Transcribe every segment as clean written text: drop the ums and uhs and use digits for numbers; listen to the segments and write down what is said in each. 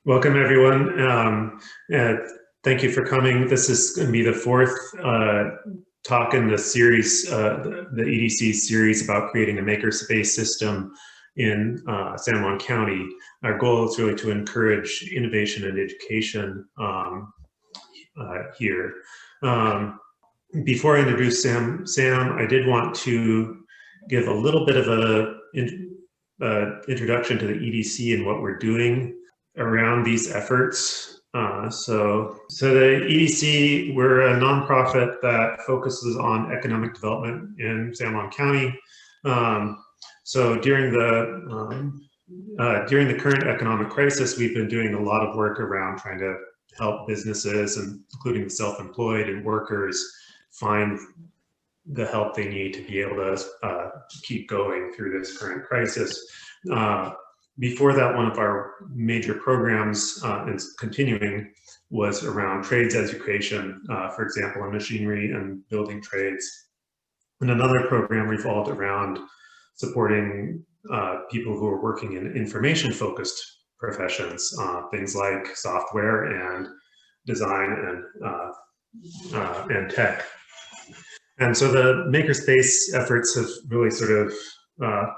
Welcome, everyone. Uh, Thank you for coming. This is going to be the fourth talk in the series, the EDC series about creating a makerspace system in San Juan County. Our goal is really to encourage innovation and education here. Before I introduce Sam, I did want to give a little bit of a introduction to the EDC and what we're doing around these efforts. So the EDC, we're a nonprofit that focuses on economic development in San Juan County. So during the current economic crisis, we've been doing a lot of work around trying to help businesses, and including the self-employed and workers, find the help they need to be able to keep going through this current crisis. Before that, one of our major programs, and continuing, was around trades education, for example, in machinery and building trades. And another program revolved around supporting people who are working in information-focused professions, things like software and design and tech. And so the makerspace efforts have really sort of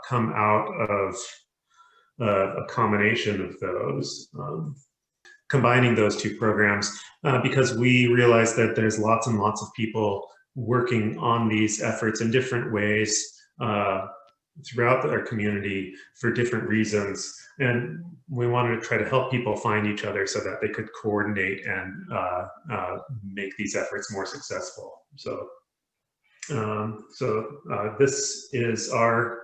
come out of a combination of those, combining those two programs, because we realize that there's lots and lots of people working on these efforts in different ways throughout our community for different reasons. And we wanted to try to help people find each other so that they could coordinate and make these efforts more successful. So this is our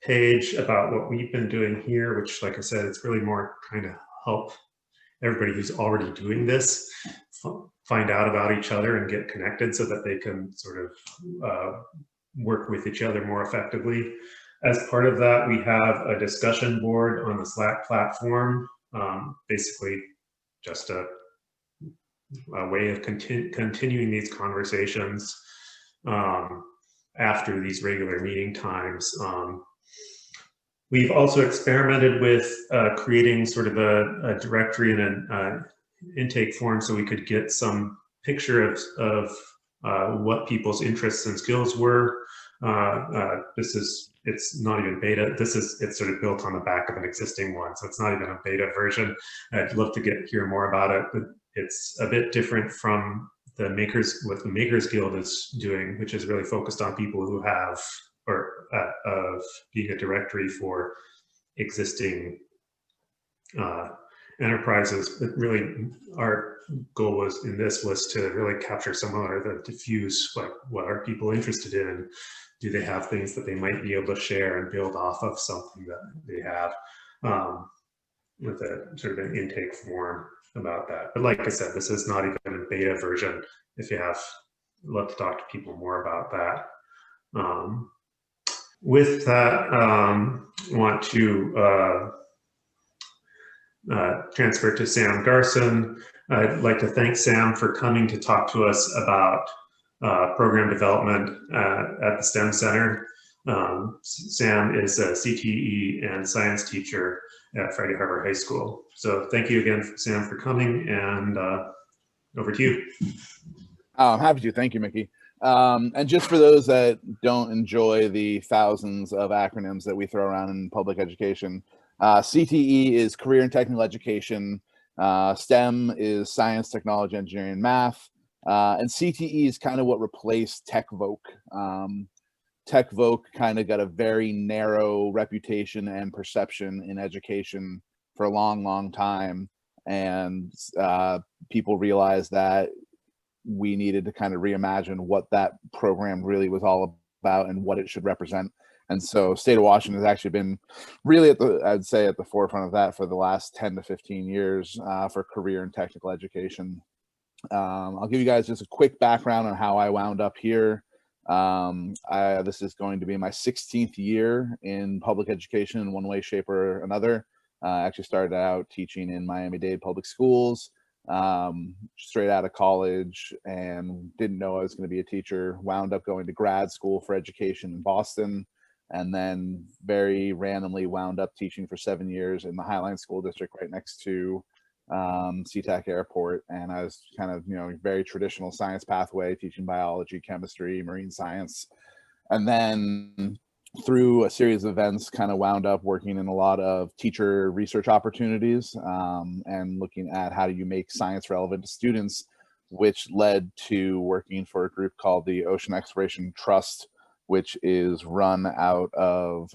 page about what we've been doing here, which, like I said, it's really more trying to help everybody who's already doing this find out about each other and get connected so that they can sort of work with each other more effectively. As part of that, we have a discussion board on the Slack platform, basically just a way of continuing these conversations after these regular meeting times. We've also experimented with creating sort of a directory and an intake form so we could get some picture of what people's interests and skills were. It's not even beta. It's sort of built on the back of an existing one, so it's not even a beta version. I'd love to hear more about it, but it's a bit different from what the Makers Guild is doing, which is really focused on people who have, or of being a directory for existing enterprises. But really, our goal was to really capture some of the diffuse, like, what are people interested in? Do they have things that they might be able to share and build off of something that they have, with a sort of an intake form about that. But like I said, this is not even a beta version. If you have, I'd love to talk to people more about that. With that, I want to transfer to Sam Garson. I'd like to thank Sam for coming to talk to us about program development at the STEM Center. Sam is a CTE and science teacher at Friday Harbor High School. So thank you again, Sam, for coming, and over to you. I'm happy to. Thank you, Mickey. And just for those that don't enjoy the thousands of acronyms that we throw around in public education, CTE is career and technical education, STEM is science, technology, engineering, and math, and CTE is kind of what replaced TechVoc. TechVoc kind of got a very narrow reputation and perception in education for a long, long time, and people realized that we needed to kind of reimagine what that program really was all about and what it should represent. And so state of Washington has actually been really I'd say at the forefront of that for the last 10 to 15 years for career and technical education. I'll give you guys just a quick background on how I wound up here. This is going to be my 16th year in public education in one way, shape, or another. I actually started out teaching in Miami-Dade public schools, straight out of college, and didn't know I was going to be a teacher. Wound up going to grad school for education in Boston, and then very randomly wound up teaching for 7 years in the Highline School District right next to SeaTac Airport, and I was kind of, very traditional science pathway, teaching biology, chemistry, marine science. And then through a series of events, kind of wound up working in a lot of teacher research opportunities, and looking at how do you make science relevant to students, which led to working for a group called the Ocean Exploration Trust, which is run out of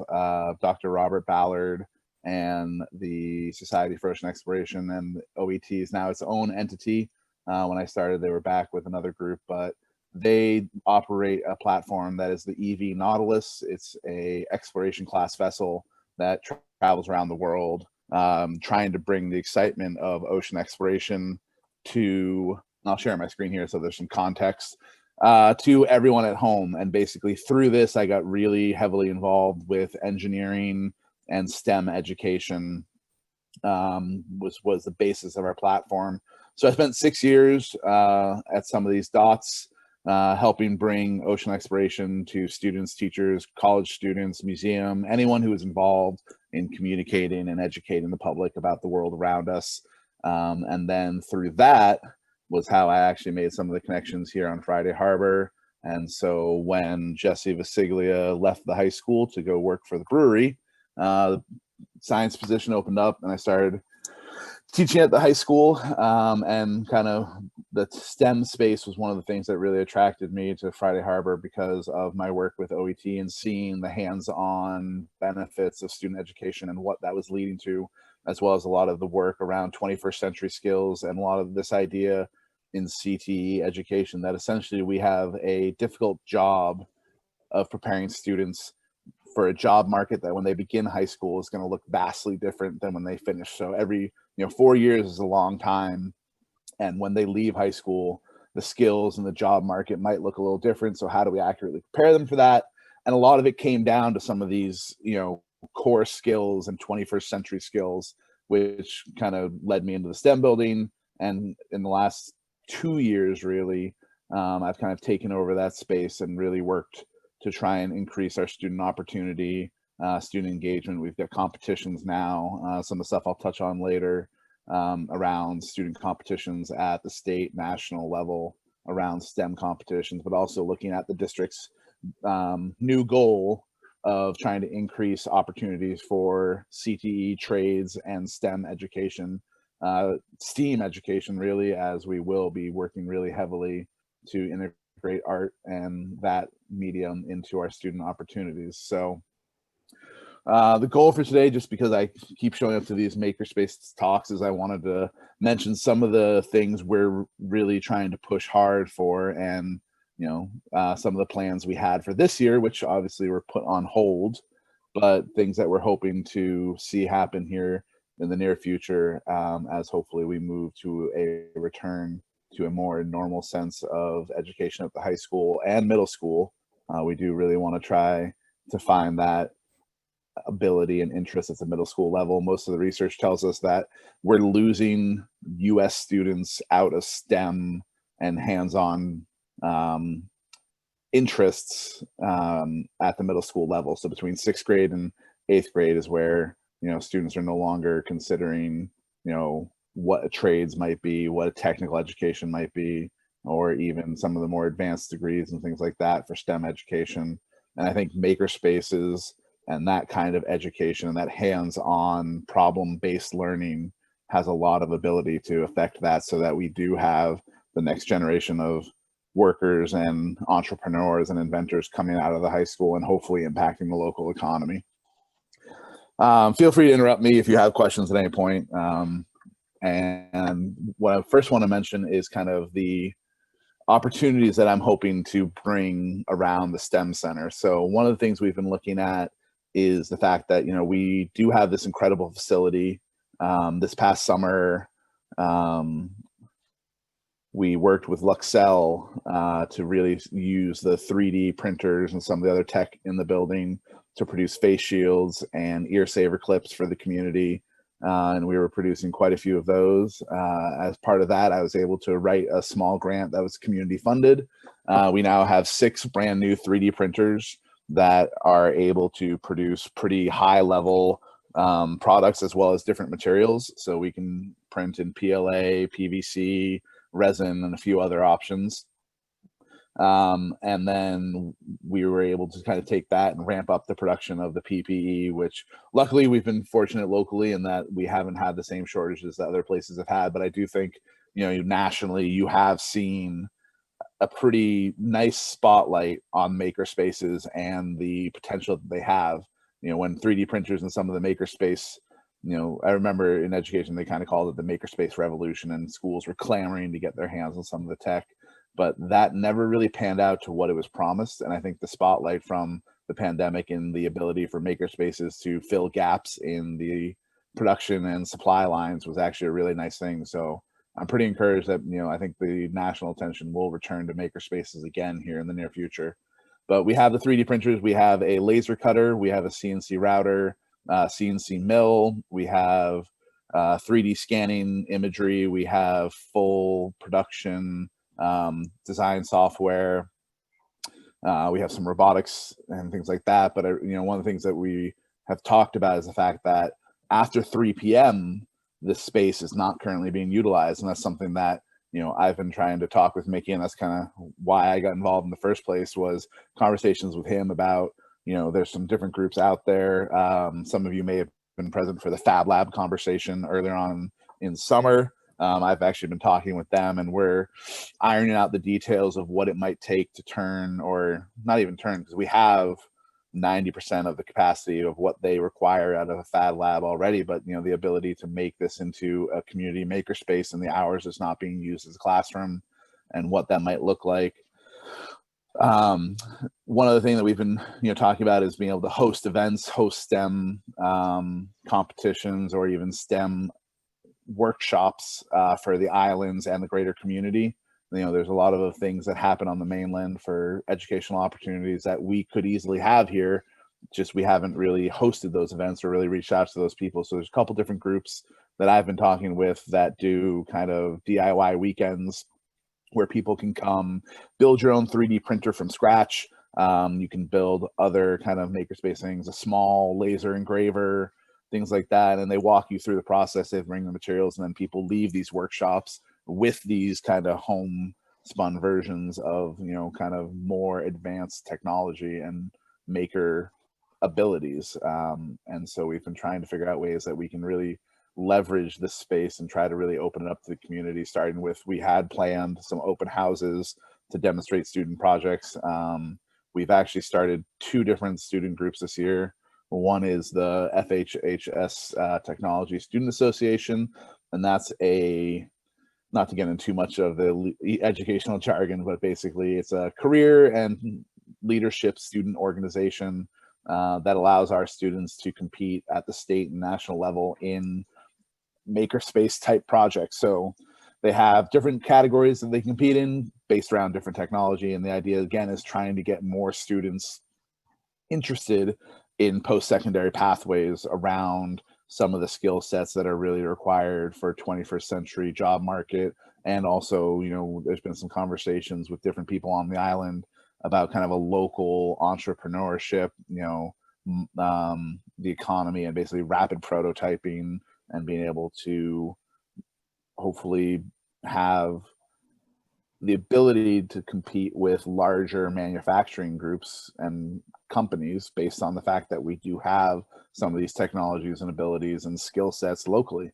Dr. Robert Ballard and the Society for Ocean Exploration, and OET is now its own entity. When I started, they were back with another group, but they operate a platform that is the EV Nautilus. It's a exploration class vessel that travels around the world, trying to bring the excitement of ocean exploration to, I'll share my screen here so there's some context, to everyone at home. And basically through this, I got really heavily involved with engineering and STEM education, was the basis of our platform. So I spent 6 years at some of these dots, helping bring ocean exploration to students, teachers, college students, museum, anyone who is involved in communicating and educating the public about the world around us. And then through that was how I actually made some of the connections here on Friday Harbor. And so when Jesse Visiglia left the high school to go work for the brewery, science position opened up, and I started teaching at the high school, and kind of the STEM space was one of the things that really attracted me to Friday Harbor because of my work with OET and seeing the hands-on benefits of student education and what that was leading to, as well as a lot of the work around 21st century skills and a lot of this idea in CTE education that essentially we have a difficult job of preparing students for a job market that when they begin high school is going to look vastly different than when they finish. So every 4 years is a long time, and when they leave high school, the skills and the job market might look a little different. So how do we accurately prepare them for that? And a lot of it came down to some of these core skills and 21st century skills, which kind of led me into the STEM building. And in the last 2 years, really, I've kind of taken over that space and really worked to try and increase our student opportunity, student engagement. We've got competitions now, some of the stuff I'll touch on later, around student competitions at the state, national level, around STEM competitions, but also looking at the district's new goal of trying to increase opportunities for CTE, trades, and STEM education, STEAM education, really, as we will be working really heavily to integrate art and that medium into our student opportunities. So the goal for today, just because I keep showing up to these makerspace talks, is I wanted to mention some of the things we're really trying to push hard for, and some of the plans we had for this year, which obviously were put on hold, but things that we're hoping to see happen here in the near future, as hopefully we move to a return to a more normal sense of education at the high school and middle school. We do really want to try to find that ability and interest at the middle school level. Most of the research tells us that we're losing US students out of STEM and hands-on interests at the middle school level. So between 6th grade and 8th grade is where students are no longer considering what trades might be, what a technical education might be, or even some of the more advanced degrees and things like that for STEM education. And I think makerspaces and that kind of education and that hands-on problem-based learning has a lot of ability to affect that, so that we do have the next generation of workers and entrepreneurs and inventors coming out of the high school and hopefully impacting the local economy. Feel free to interrupt me if you have questions at any point. And what I first want to mention is kind of the opportunities that I'm hoping to bring around the STEM Center. So one of the things we've been looking at is the fact that, we do have this incredible facility. This past summer, we worked with Luxel to really use the 3D printers and some of the other tech in the building to produce face shields and ear saver clips for the community. And we were producing quite a few of those. As part of that, I was able to write a small grant that was community funded. We now have 6 brand new 3D printers that are able to produce pretty high level products as well as different materials. So we can print in PLA, PVC, resin, and a few other options. And then we were able to kind of take that and ramp up the production of the PPE, which luckily we've been fortunate locally in that we haven't had the same shortages that other places have had. But I do think, you know, nationally you have seen a pretty nice spotlight on makerspaces and the potential that they have. You know, when 3D printers and some of the makerspace, you know, I remember in education they kind of called it the makerspace revolution, and schools were clamoring to get their hands on some of the tech, but that never really panned out to what it was promised. And I think the spotlight from the pandemic and the ability for makerspaces to fill gaps in the production and supply lines was actually a really nice thing. So I'm pretty encouraged that, you know, I think the national attention will return to makerspaces again here in the near future. But we have the 3D printers, we have a laser cutter, we have a CNC router, CNC mill, we have 3D scanning imagery, we have full production design software, we have some robotics and things like that. But you know, one of the things that we have talked about is the fact that after 3 p.m. this space is not currently being utilized, and that's something that, you know, I've been trying to talk with Mickey, and that's kind of why I got involved in the first place, was conversations with him about, you know, there's some different groups out there. Some of you may have been present for the Fab Lab conversation earlier on in summer. I've actually been talking with them, and we're ironing out the details of what it might take to turn, or not even turn, because we have 90% of the capacity of what they require out of a Fab Lab already, but, you know, the ability to make this into a community makerspace and the hours it's not being used as a classroom and what that might look like. One other thing that we've been, you know, talking about is being able to host events, host STEM competitions, or even STEM workshops for the islands and the greater community. You know, there's a lot of things that happen on the mainland for educational opportunities that we could easily have here, just we haven't really hosted those events or really reached out to those people. So there's a couple different groups that I've been talking with that do kind of DIY weekends where people can come build your own 3D printer from scratch. You can build other kind of makerspace things, a small laser engraver, things like that, and they walk you through the process. They bring the materials, and then people leave these workshops with these kind of homespun versions of, you know, kind of more advanced technology and maker abilities. And so we've been trying to figure out ways that we can really leverage this space and try to really open it up to the community, starting with, we had planned some open houses to demonstrate student projects. We've actually started 2 different student groups this year. One is the FHHS Technology Student Association, and that's a, not to get into too much of the educational jargon, but basically it's a career and leadership student organization that allows our students to compete at the state and national level in makerspace type projects. So they have different categories that they compete in based around different technology. And the idea, again, is trying to get more students interested in post-secondary pathways around some of the skill sets that are really required for 21st century job market. And also, you know, there's been some conversations with different people on the island about kind of a local entrepreneurship, you know, the economy, and basically rapid prototyping and being able to hopefully have the ability to compete with larger manufacturing groups and companies based on the fact that we do have some of these technologies and abilities and skill sets locally.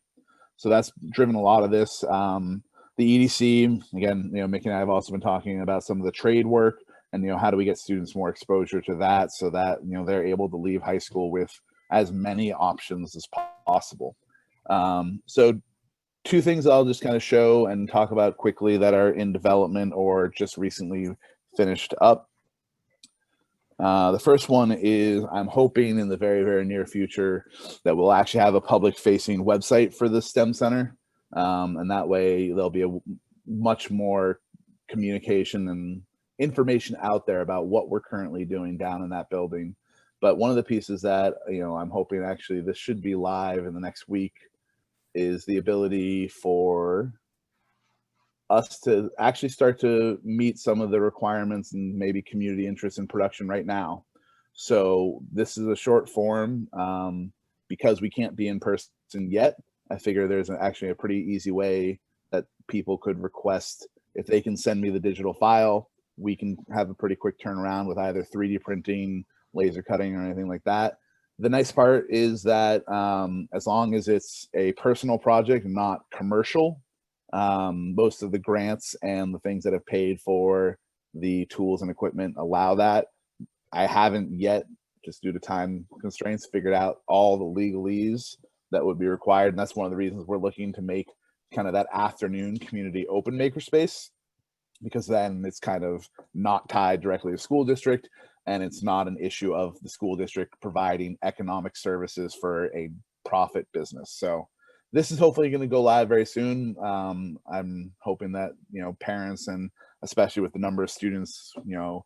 So that's driven a lot of this. The EDC, again, you know, Mickey and I have also been talking about some of the trade work, and, you know, how do we get students more exposure to that so that, you know, they're able to leave high school with as many options as possible. So 2 things I'll just kind of show and talk about quickly that are in development or just recently finished up. The first one is, I'm hoping in the very, very near future that we'll actually have a public facing website for the STEM Center. And that way there'll be a much more communication and information out there about what we're currently doing down in that building. But one of the pieces that, you know, I'm hoping actually this should be live in the next week is the ability for us to actually start to meet some of the requirements and maybe community interest in production right now. So this is a short form because we can't be in person yet, I figure there's actually a pretty easy way that people could request. If they can send me the digital file, we can have a pretty quick turnaround with either 3D printing, laser cutting, or anything like that. The nice part is that as long as it's a personal project and not commercial, most of the grants and the things that have paid for the tools and equipment allow that. I haven't yet, just due to time constraints, figured out all the legalese that would be required. And that's one of the reasons we're looking to make kind of that afternoon community open makerspace, because then it's kind of not tied directly to school district, and it's not an issue of the school district providing economic services for a profit business. So this is hopefully going to go live very soon. I'm hoping that, you know, parents, and especially with the number of students, you know,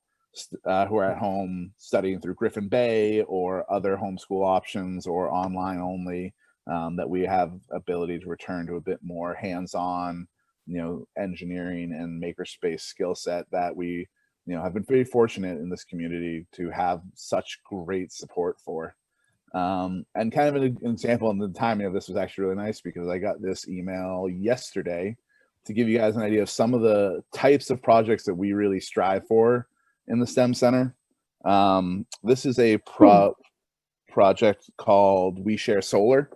who are at home studying through Griffin Bay or other homeschool options or online only, that we have ability to return to a bit more hands-on, you know, engineering and makerspace skill set that we, you know, have been pretty fortunate in this community to have such great support for. And kind of an example, and the timing of this was actually really nice because I got this email yesterday to give you guys an idea of some of the types of projects that we really strive for in the STEM Center. This is a project called We Share Solar.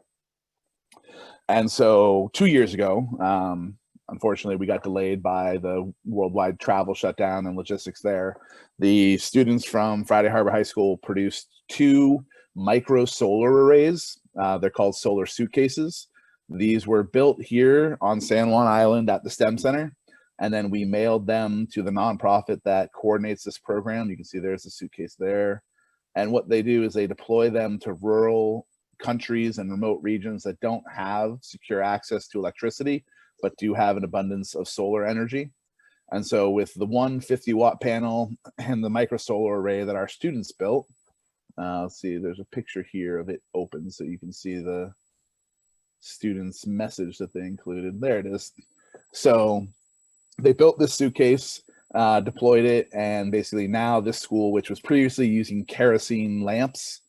And so 2 years ago, unfortunately, we got delayed by the worldwide travel shutdown and logistics there. The students from Friday Harbor High School produced 2 micro solar arrays. They're called solar suitcases. These were built here on San Juan Island at the STEM Center. And then we mailed them to the nonprofit that coordinates this program. You can see there's the suitcase there. And what they do is they deploy them to rural countries and remote regions that don't have secure access to electricity, but do have an abundance of solar energy. And so with the 150-watt panel and the micro solar array that our students built, let's see, there's a picture here of it open so you can see the students' message that they included. There it is. So they built this suitcase, deployed it, and basically now this school, which was previously using kerosene lamps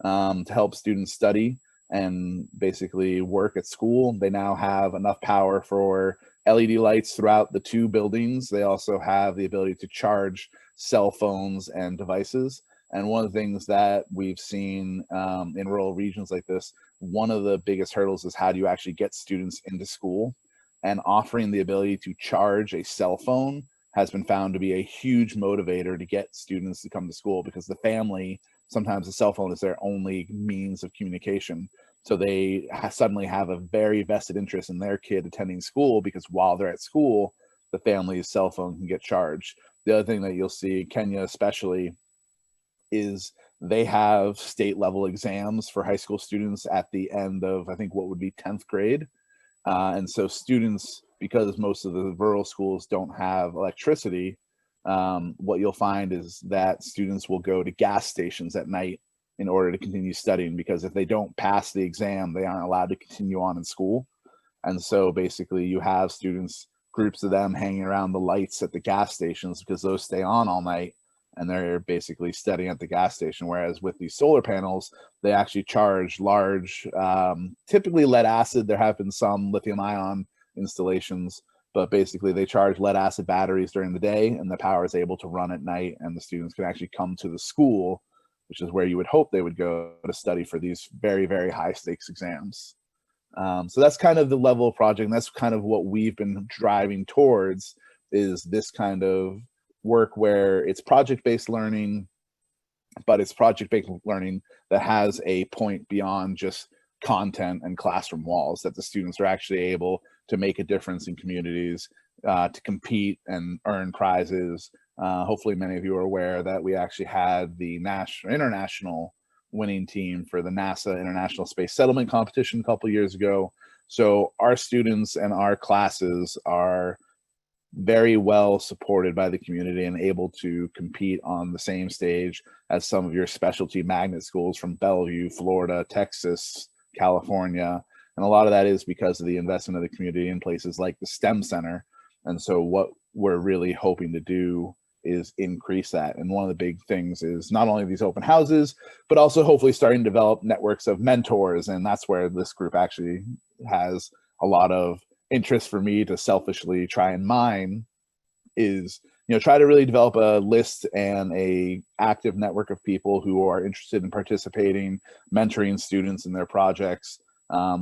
to help students study and basically work at school, they now have enough power for LED lights throughout the 2 buildings. They also have the ability to charge cell phones and devices. And one of the things that we've seen in rural regions like this, one of the biggest hurdles is how do you actually get students into school? And offering the ability to charge a cell phone has been found to be a huge motivator to get students to come to school, because the family, sometimes the cell phone is their only means of communication. So they suddenly have a very vested interest in their kid attending school, because while they're at school, the family's cell phone can get charged. The other thing that you'll see, Kenya especially, is they have state level exams for high school students at the end of, I think, what would be 10th grade. And so students, because most of the rural schools don't have electricity, what you'll find is that students will go to gas stations at night in order to continue studying, because if they don't pass the exam, they aren't allowed to continue on in school. And so basically you have students, groups of them hanging around the lights at the gas stations because those stay on all night, and they're basically studying at the gas station. Whereas with these solar panels, they actually charge large, typically lead acid. There have been some lithium ion installations, but basically they charge lead acid batteries during the day, and the power is able to run at night, and the students can actually come to the school, which is where you would hope they would go to study for these very, very high stakes exams. So that's kind of the level of project, and that's kind of what we've been driving towards, is this kind of work where it's project-based learning, but it's project-based learning that has a point beyond just content and classroom walls, that the students are actually able to make a difference in communities, to compete and earn prizes. Hopefully many of you are aware that we actually had the international winning team for the NASA International Space Settlement Competition a couple years ago. So our students and our classes are very well supported by the community and able to compete on the same stage as some of your specialty magnet schools from Bellevue, Florida, Texas, California. And a lot of that is because of the investment of the community in places like the STEM Center. And so what we're really hoping to do is increase that. And one of the big things is not only these open houses, but also hopefully starting to develop networks of mentors. And that's where this group actually has a lot of interest for me to selfishly try and mine, is, you know, try to really develop a list and a active network of people who are interested in participating, mentoring students in their projects.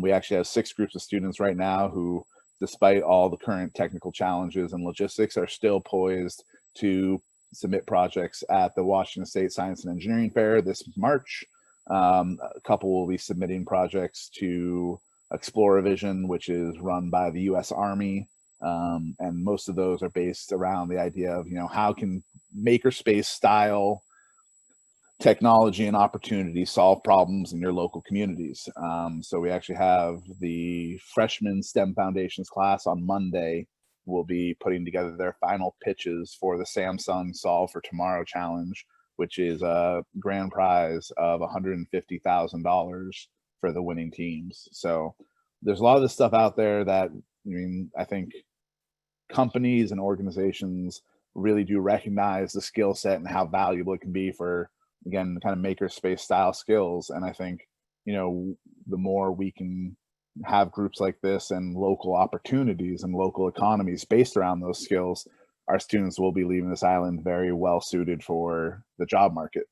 We actually have 6 groups of students right now who, despite all the current technical challenges and logistics, are still poised to submit projects at the Washington State Science and Engineering Fair this March. A couple will be submitting projects to Exploravision, which is run by the U.S. Army. And most of those are based around the idea of, you know, how can makerspace style technology and opportunity solve problems in your local communities. So we actually have the freshman STEM Foundations class on Monday will be putting together their final pitches for the Samsung Solve for Tomorrow Challenge, which is a grand prize of $150,000 for the winning teams. So there's a lot of this stuff out there that, I mean, I think companies and organizations really do recognize the skill set and how valuable it can be for, again, kind of makerspace style skills. And I think, you know, the more we can have groups like this and local opportunities and local economies based around those skills, our students will be leaving this island very well suited for the job market.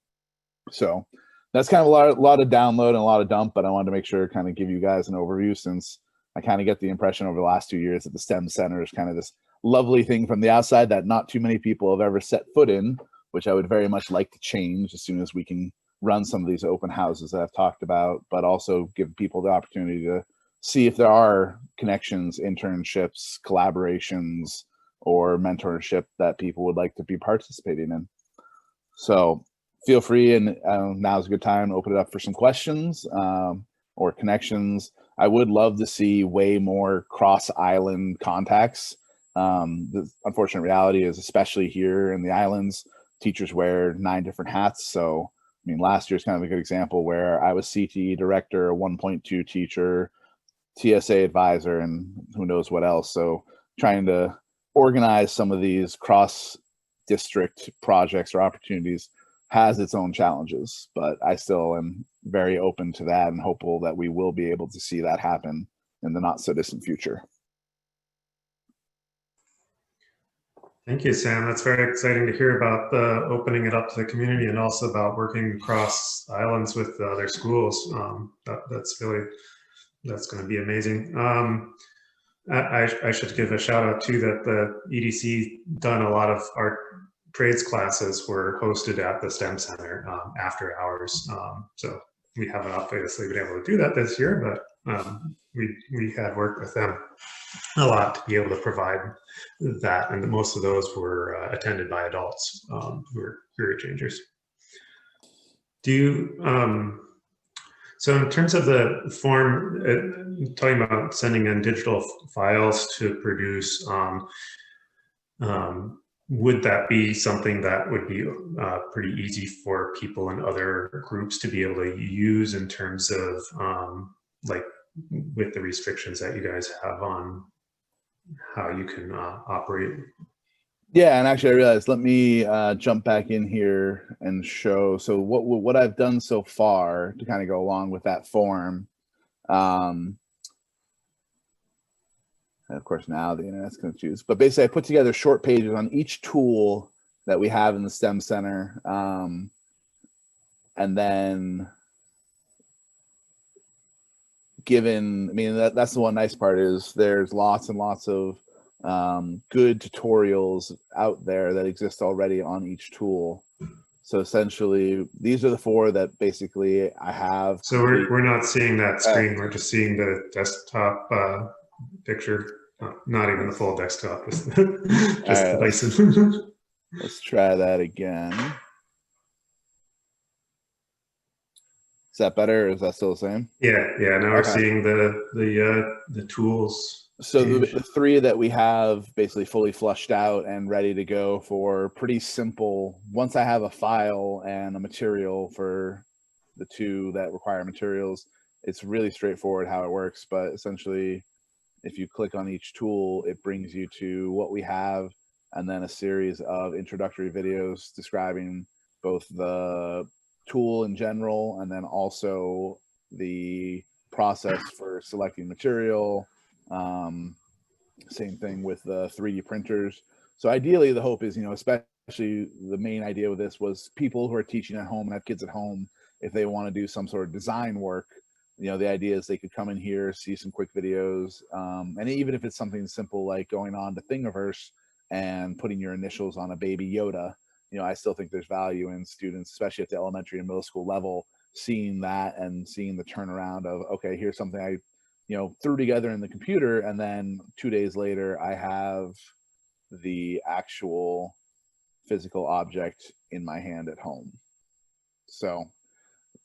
So that's kind of a lot of download and a lot of dump, but I wanted to make sure kind of give you guys an overview, since I kind of get the impression over the last 2 years that the STEM Center is kind of this lovely thing from the outside that not too many people have ever set foot in, which I would very much like to change as soon as we can run some of these open houses that I've talked about, but also give people the opportunity to see if there are connections, internships, collaborations, or mentorship that people would like to be participating in. So feel free, and now's a good time to open it up for some questions or connections. I would love to see way more cross-island contacts. The unfortunate reality is, especially here in the islands, teachers wear 9 different hats. So, I mean, last year's kind of a good example where I was CTE director, a 1.2 teacher, TSA advisor, and who knows what else. So trying to organize some of these cross-district projects or opportunities has its own challenges, but I still am very open to that and hopeful that we will be able to see that happen in the not so distant future. Thank you, Sam. That's very exciting to hear about the opening it up to the community, and also about working across islands with other schools. That's going to be amazing. I should give a shout out too that the EDC done a lot of our trades classes were hosted at the STEM Center after hours. So we haven't obviously been able to do that this year, but we had worked with them a lot to be able to provide that, and most of those were attended by adults who were career changers. Do you, so in terms of the form, talking about sending in digital files to produce, would that be something that would be pretty easy for people in other groups to be able to use in terms of like with the restrictions that you guys have on how you can operate? Yeah, and actually I realized, let me jump back in here and show. So what I've done so far to kind of go along with that form, and of course now the internet's going to choose, but basically I put together short pages on each tool that we have in the STEM Center, and then given, I mean, that's the one nice part is there's lots and lots of good tutorials out there that exist already on each tool. So essentially, these are the 4 that basically I have. So we're not seeing that screen. We're just seeing the desktop picture. Not even the full desktop. Just the Dyson. Let's try that again. Is that better, or is that still the same? Yeah. Now we're seeing the tools. So the 3 that we have basically fully flushed out and ready to go for pretty simple. Once I have a file and a material for the 2 that require materials, it's really straightforward how it works. But essentially, if you click on each tool, it brings you to what we have and then a series of introductory videos describing both the tool in general and then also the process for selecting material. Same thing with the 3D printers. So ideally the hope is, especially the main idea with this was people who are teaching at home and have kids at home, if they want to do some sort of design work, the idea is they could come in here, see some quick videos. And even if it's something simple like going on to Thingiverse and putting your initials on a baby Yoda, I still think there's value in students, especially at the elementary and middle school level, seeing that and seeing the turnaround of, okay, here's something I, threw together in the computer. And then 2 days later, I have the actual physical object in my hand at home. So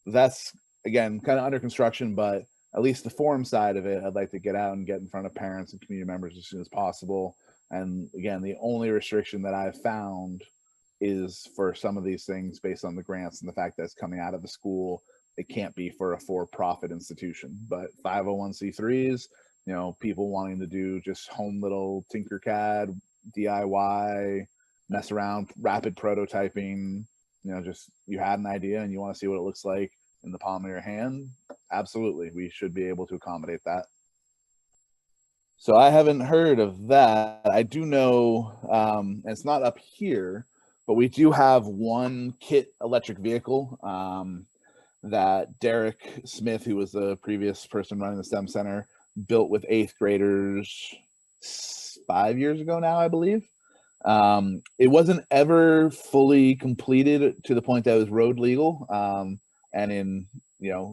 that's, again, kind of under construction, but at least the form side of it, I'd like to get out and get in front of parents and community members as soon as possible. And again, the only restriction that I've found is for some of these things based on the grants and the fact that it's coming out of the school, it can't be for a for-profit institution. But 501c3s, people wanting to do just home little Tinkercad, DIY, mess around, rapid prototyping, just you had an idea and you want to see what it looks like in the palm of your hand, absolutely, we should be able to accommodate that. So I haven't heard of that. I do know, it's not up here, but we do have one kit electric vehicle that Derek Smith, who was the previous person running the STEM Center, built with 8th graders 5 years ago now, I believe. It wasn't ever fully completed to the point that it was road legal. And in,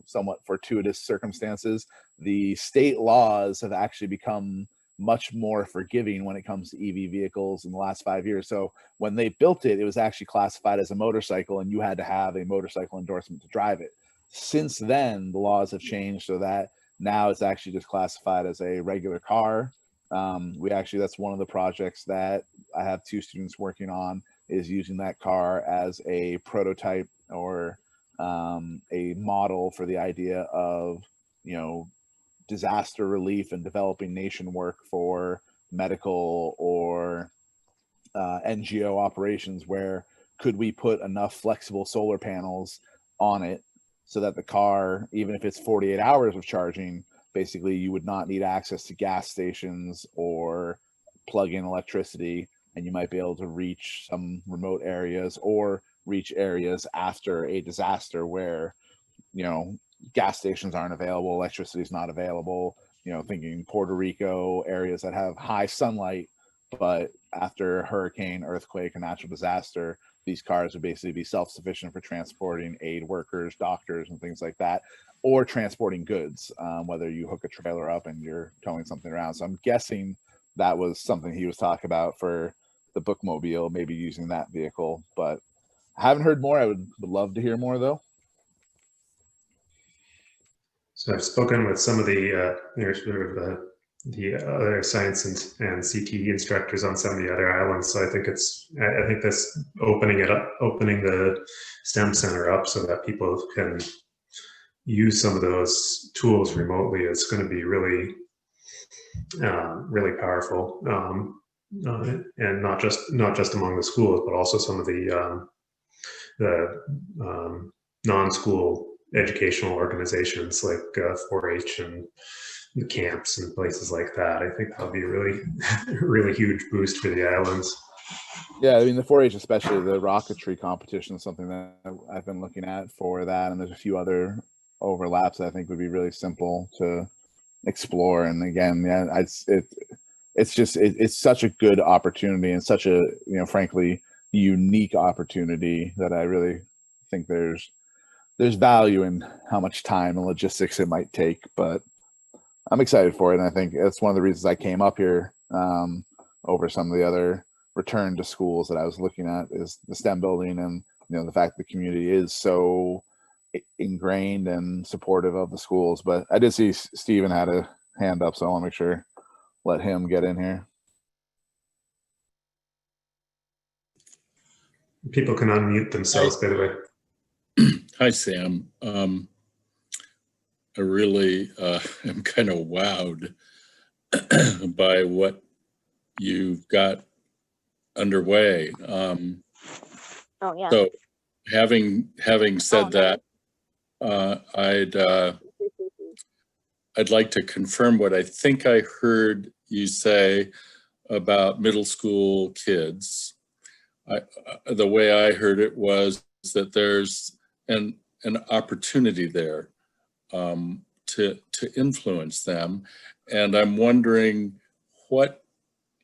somewhat fortuitous circumstances, the state laws have actually become much more forgiving when it comes to EV vehicles in the last 5 years. So when they built it, it was actually classified as a motorcycle and you had to have a motorcycle endorsement to drive it. Since then, the laws have changed so that now it's actually just classified as a regular car. That's one of the projects that I have 2 students working on, is using that car as a prototype or a model for the idea of, disaster relief and developing nation work for medical or NGO operations, where could we put enough flexible solar panels on it so that the car, even if it's 48 hours of charging, basically you would not need access to gas stations or plug-in electricity, and you might be able to reach some remote areas or reach areas after a disaster where, gas stations aren't available, electricity is not available, thinking Puerto Rico, areas that have high sunlight, but after a hurricane, earthquake, and natural disaster, these cars would basically be self-sufficient for transporting aid workers, doctors, and things like that, or transporting goods, whether you hook a trailer up and you're towing something around. So I'm guessing that was something he was talking about for the bookmobile, maybe using that vehicle, but I haven't heard more. I would love to hear more though. So I've spoken with some of the other science and CTE instructors on some of the other islands. So I think this opening the STEM Center up so that people can use some of those tools remotely is going to be really, really powerful. And not just among the schools, but also some of the non-school educational organizations like 4-H and the camps and places like that. I think that'll be a really, really huge boost for the islands. Yeah, I mean, the 4-H, especially the rocketry competition, is something that I've been looking at for that, and there's a few other overlaps that I think would be really simple to explore. And again, yeah, it's such a good opportunity and such a, frankly, unique opportunity that I really think there's value in how much time and logistics it might take, but I'm excited for it. And I think that's one of the reasons I came up here over some of the other return to schools that I was looking at, is the STEM building and, the fact the community is so ingrained and supportive of the schools. But I did see Steven had a hand up, so I want to make sure let him get in here. People can unmute themselves, by the way. Hi, Sam. I really am kind of wowed by what you've got underway. Oh, yeah. So having said that, I'd like to confirm what I think I heard you say about middle school kids. The way I heard it was that there's an opportunity there to influence them, and I'm wondering what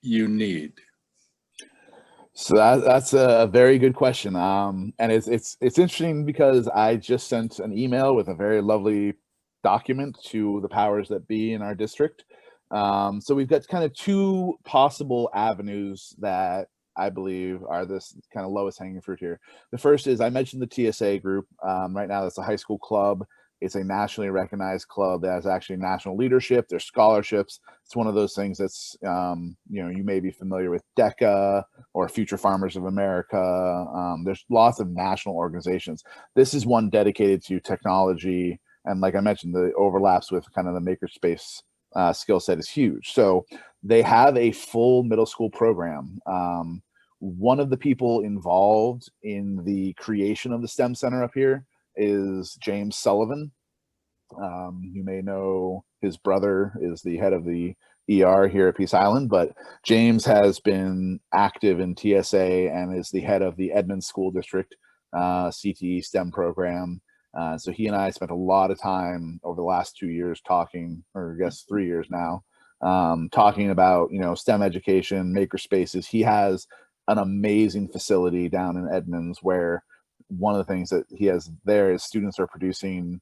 you need. So that's a very good question, and it's interesting because I just sent an email with a very lovely document to the powers that be in our district. So we've got kind of two possible avenues that I believe are this kind of lowest hanging fruit here. The first is I mentioned the TSA group. Right now, that's a high school club. It's a nationally recognized club that has actually national leadership. There's scholarships. It's one of those things that's, you may be familiar with DECA or Future Farmers of America. There's lots of national organizations. This is one dedicated to technology. And like I mentioned, the overlaps with kind of the makerspace skill set is huge. So they have a full middle school program. One of the people involved in the creation of the STEM Center up here is James Sullivan. You may know his brother is the head of the ER here at Peace Island, but James has been active in TSA and is the head of the Edmonds School District CTE STEM program. So he and I spent a lot of time over the last 2 years talking, or I guess 3 years now, talking about, STEM education, makerspaces. He has an amazing facility down in Edmonds where one of the things that he has there is students are producing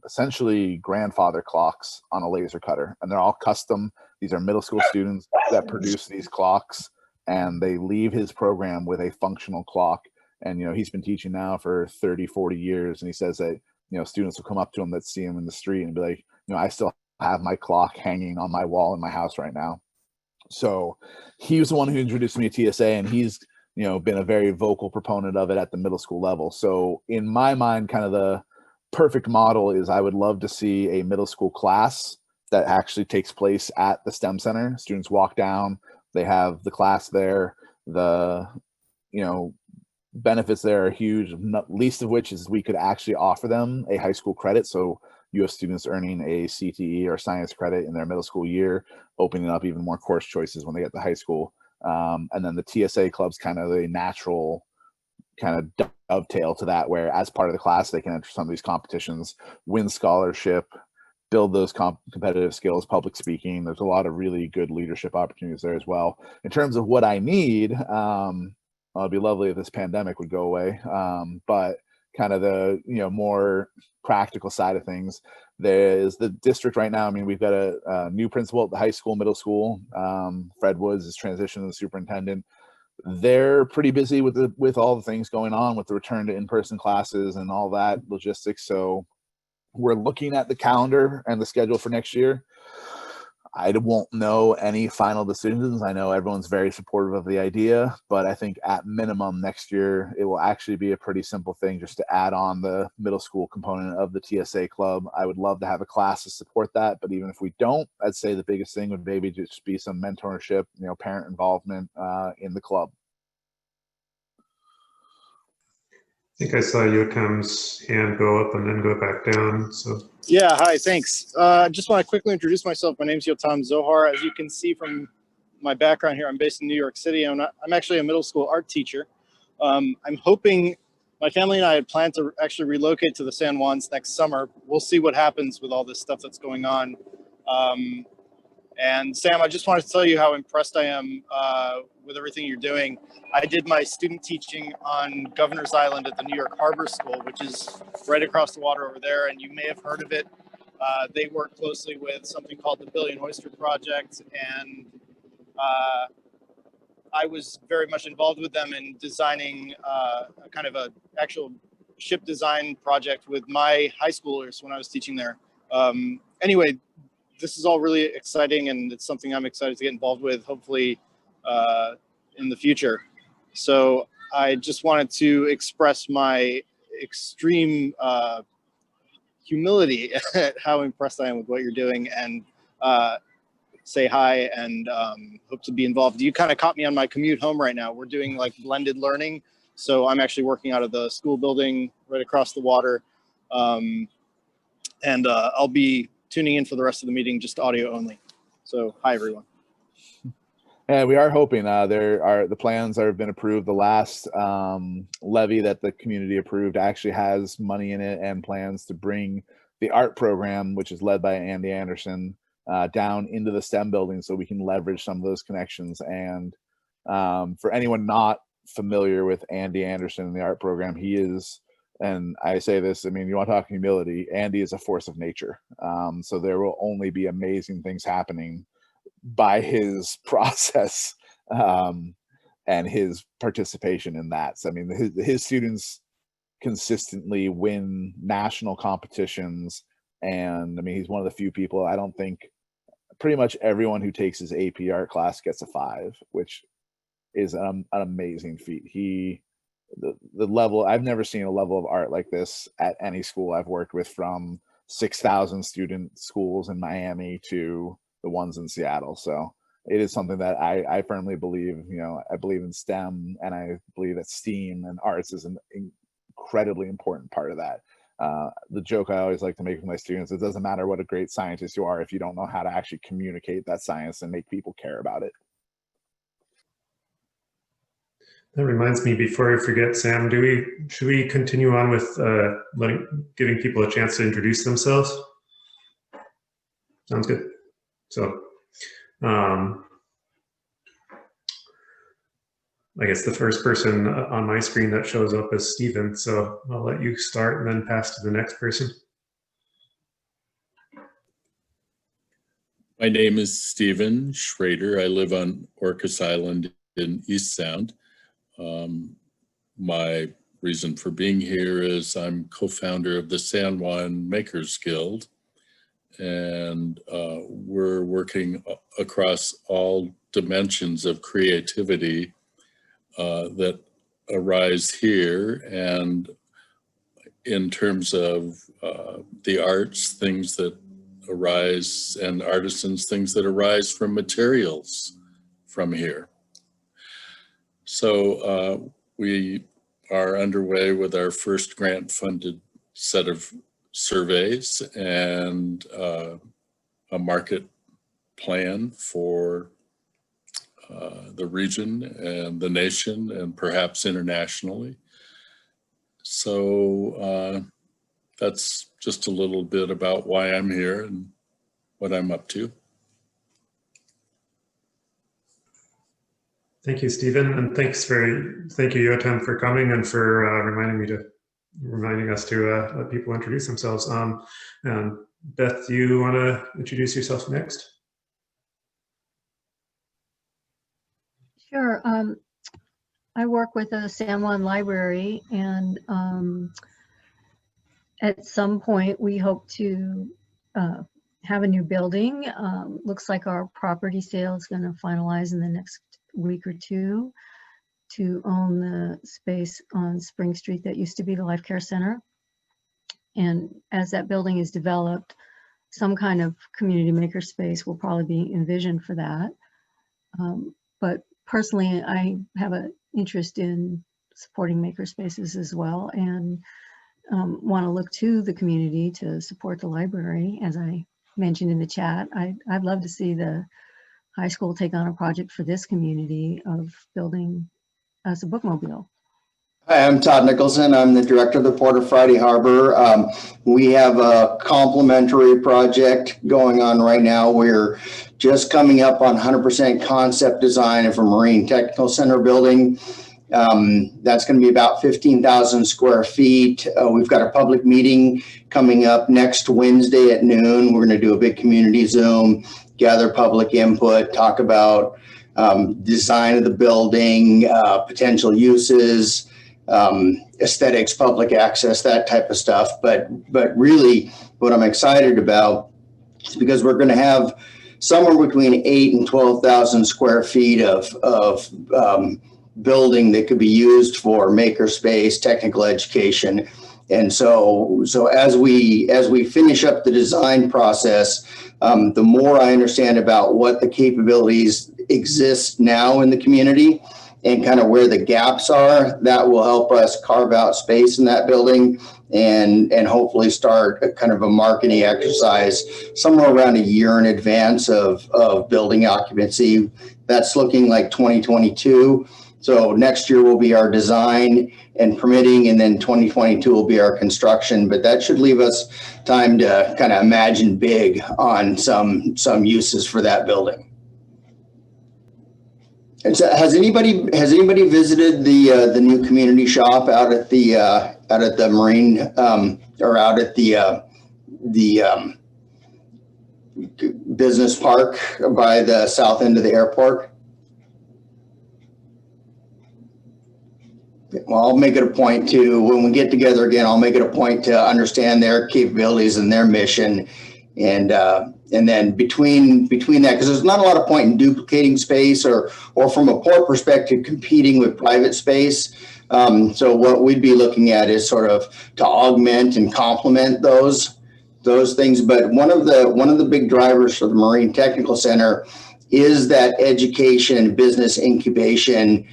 essentially grandfather clocks on a laser cutter, and they're all custom. These are middle school students that produce these clocks, and they leave his program with a functional clock. And, he's been teaching now for 30, 40 years. And he says that, students will come up to him that see him in the street and be like, I still have my clock hanging on my wall in my house right now. So he was the one who introduced me to TSA, and he's, been a very vocal proponent of it at the middle school level. So in my mind, kind of the perfect model is I would love to see a middle school class that actually takes place at the STEM Center. Students walk down, they have the class there, the, benefits there are huge, not least of which is we could actually offer them a high school credit. So you have students earning a CTE or science credit in their middle school year, opening up even more course choices when they get to high school. And then the TSA club's kind of a natural kind of dovetail to that, where as part of the class, they can enter some of these competitions, win scholarship, build those competitive skills, public speaking. There's a lot of really good leadership opportunities there as well. In terms of what I need, it'd be lovely if this pandemic would go away. But kind of the, more practical side of things, there's the district right now. I mean, we've got a new principal at the high school, middle school. Fred Woods is transitioning to the superintendent. They're pretty busy with all the things going on with the return to in-person classes and all that logistics. So we're looking at the calendar and the schedule for next year. I won't know any final decisions. I know everyone's very supportive of the idea, but I think at minimum next year, it will actually be a pretty simple thing just to add on the middle school component of the TSA club. I would love to have a class to support that, but even if we don't, I'd say the biggest thing would maybe just be some mentorship, parent involvement in the club. I think I saw Yoakam's hand go up and then go back down. So yeah, hi, thanks. I just want to quickly introduce myself. My name's Yotam Zohar. As you can see from my background here, I'm based in New York City. I'm actually a middle school art teacher. I'm hoping, my family and I had planned to actually relocate to the San Juans next summer. We'll see what happens with all this stuff that's going on. And Sam, I just wanted to tell you how impressed I am with everything you're doing. I did my student teaching on Governor's Island at the New York Harbor School, which is right across the water over there, and you may have heard of it. They work closely with something called the Billion Oyster Project, and I was very much involved with them in designing a kind of a actual ship design project with my high schoolers when I was teaching there. Anyway, this is all really exciting, and it's something I'm excited to get involved with, hopefully in the future. So I just wanted to express my extreme humility at how impressed I am with what you're doing, and say hi and hope to be involved. You kind of caught me on my commute home right now. We're doing like blended learning. So I'm actually working out of the school building right across the water. I'll be tuning in for the rest of the meeting, just audio only. So hi, everyone. And we are hoping the plans that have been approved. The last levy that the community approved actually has money in it and plans to bring the art program, which is led by Andy Anderson, down into the STEM building so we can leverage some of those connections. And for anyone not familiar with Andy Anderson and the art program, he is, and I say this, I mean, you want to talk humility, Andy is a force of nature. So there will only be amazing things happening by his process and his participation in that. So I mean, his students consistently win national competitions, and I mean, he's one of the few people, I don't think, pretty much everyone who takes his AP art class gets a 5, which is an amazing feat. The level, I've never seen a level of art like this at any school I've worked with, from 6,000 student schools in Miami to the ones in Seattle. So it is something that I firmly believe, you know, I believe in STEM, and I believe that STEAM and arts is an incredibly important part of that. The joke I always like to make with my students, it doesn't matter what a great scientist you are if you don't know how to actually communicate that science and make people care about it. That reminds me, before I forget, Sam, should we continue on with giving people a chance to introduce themselves? Sounds good. So, I guess the first person on my screen that shows up is Stephen. So I'll let you start and then pass to the next person. My name is Stephen Schrader. I live on Orcas Island in East Sound. My reason for being here is I'm co-founder of the San Juan Makers Guild, and we're working across all dimensions of creativity that arise here, and in terms of the arts, things that arise, and artisans, things that arise from materials from here. So we are underway with our first grant-funded set of surveys and a market plan for the region and the nation, and perhaps internationally. So that's just a little bit about why I'm here and what I'm up to. Thank you, Stephen, and thank you, Yotam, for coming and for reminding us to let people introduce themselves. And Beth, do you want to introduce yourself next? Sure. I work with a San Juan library, and at some point we hope to have a new building. Looks like our property sale is going to finalize in the next week or two to own the space on Spring Street that used to be the Life Care Center. And as that building is developed, some kind of community makerspace will probably be envisioned for that. But personally, I have an interest in supporting makerspaces as well, and want to look to the community to support the library. As I mentioned in the chat, I'd love to see the high school take on a project for this community of building as a bookmobile. Hi, I'm Todd Nicholson. I'm the director of the Port of Friday Harbor. We have a complementary project going on right now. We're just coming up on 100% concept design of a Marine Technical Center building. That's going to be about 15,000 square feet. We've got a public meeting coming up next Wednesday at noon. We're going to do a big community Zoom, gather public input, talk about design of the building, potential uses, aesthetics, public access, that type of stuff. But really what I'm excited about is because we're going to have somewhere between 8,000 and 12,000 square feet of building that could be used for makerspace, technical education. And so as we finish up the design process, the more I understand about what the capabilities exists now in the community and kind of where the gaps are. That will help us carve out space in that building and hopefully start a kind of a marketing exercise somewhere around a year in advance of building occupancy. That's looking like 2022. So next year will be our design and permitting, and then 2022 will be our construction. But that should leave us time to kind of imagine big on some uses for that building. And so has anybody visited the new community shop out at the marine or out at the business park by the south end of the airport? Well, I'll make it a point to, when we get together again, I'll make it a point to understand their capabilities and their mission. And then between that, because there's not a lot of point in duplicating space or from a port perspective, competing with private space. So what we'd be looking at is sort of to augment and complement those things. But one of the big drivers for the Marine Technical Center is that education and business incubation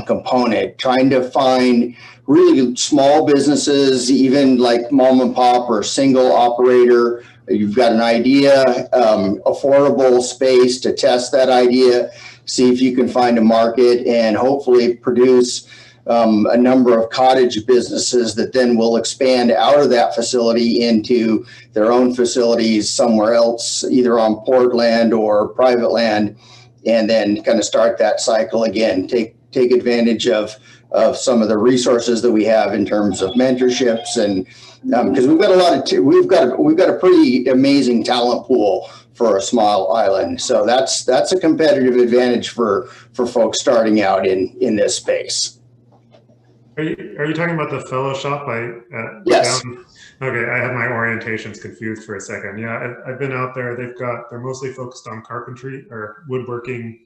component, trying to find really small businesses, even like mom and pop or single operator. You've got an idea, affordable space to test that idea, see if you can find a market, and hopefully produce a number of cottage businesses that then will expand out of that facility into their own facilities somewhere else, either on port land or private land, and then kind of start that cycle again. Take advantage of some of the resources that we have in terms of mentorships, and because we've got a pretty amazing talent pool for a small island. So that's a competitive advantage for folks starting out in this space. Are you talking about the fellow shop? Yes. Okay, I had my orientations confused for a second. Yeah, I've been out there. They're mostly focused on carpentry or woodworking.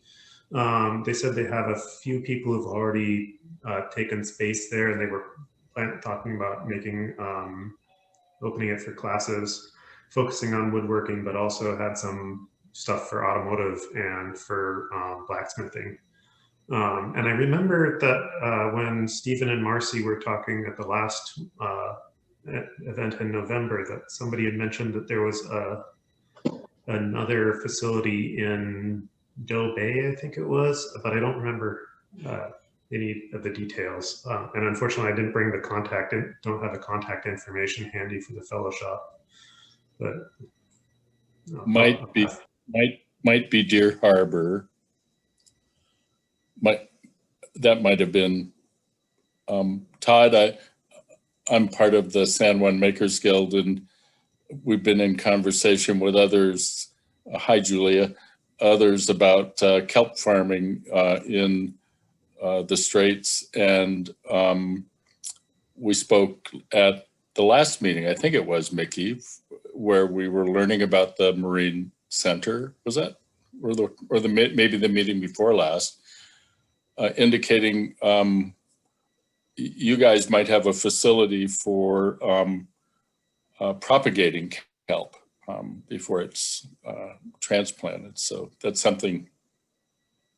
They said they have a few people who've already taken space there, and they were talking about making opening it for classes, focusing on woodworking, but also had some stuff for automotive and for blacksmithing. And I remember that when Stephen and Marcy were talking at the last event in November, that somebody had mentioned that there was another facility in Doe Bay, I think it was, but I don't remember any of the details. And unfortunately, I didn't bring the contact, don't have the contact information handy for the fellow shop. But might be Deer Harbor. That might have been Todd. I'm part of the San Juan Makers Guild, and we've been in conversation with others. Hi, Julia. Others about kelp farming in the Straits, and we spoke at the last meeting. I think it was Mickey, where we were learning about the Marine Center. Was that, or maybe the meeting before last? Indicating you guys might have a facility for propagating kelp before it's transplanted. So that's something.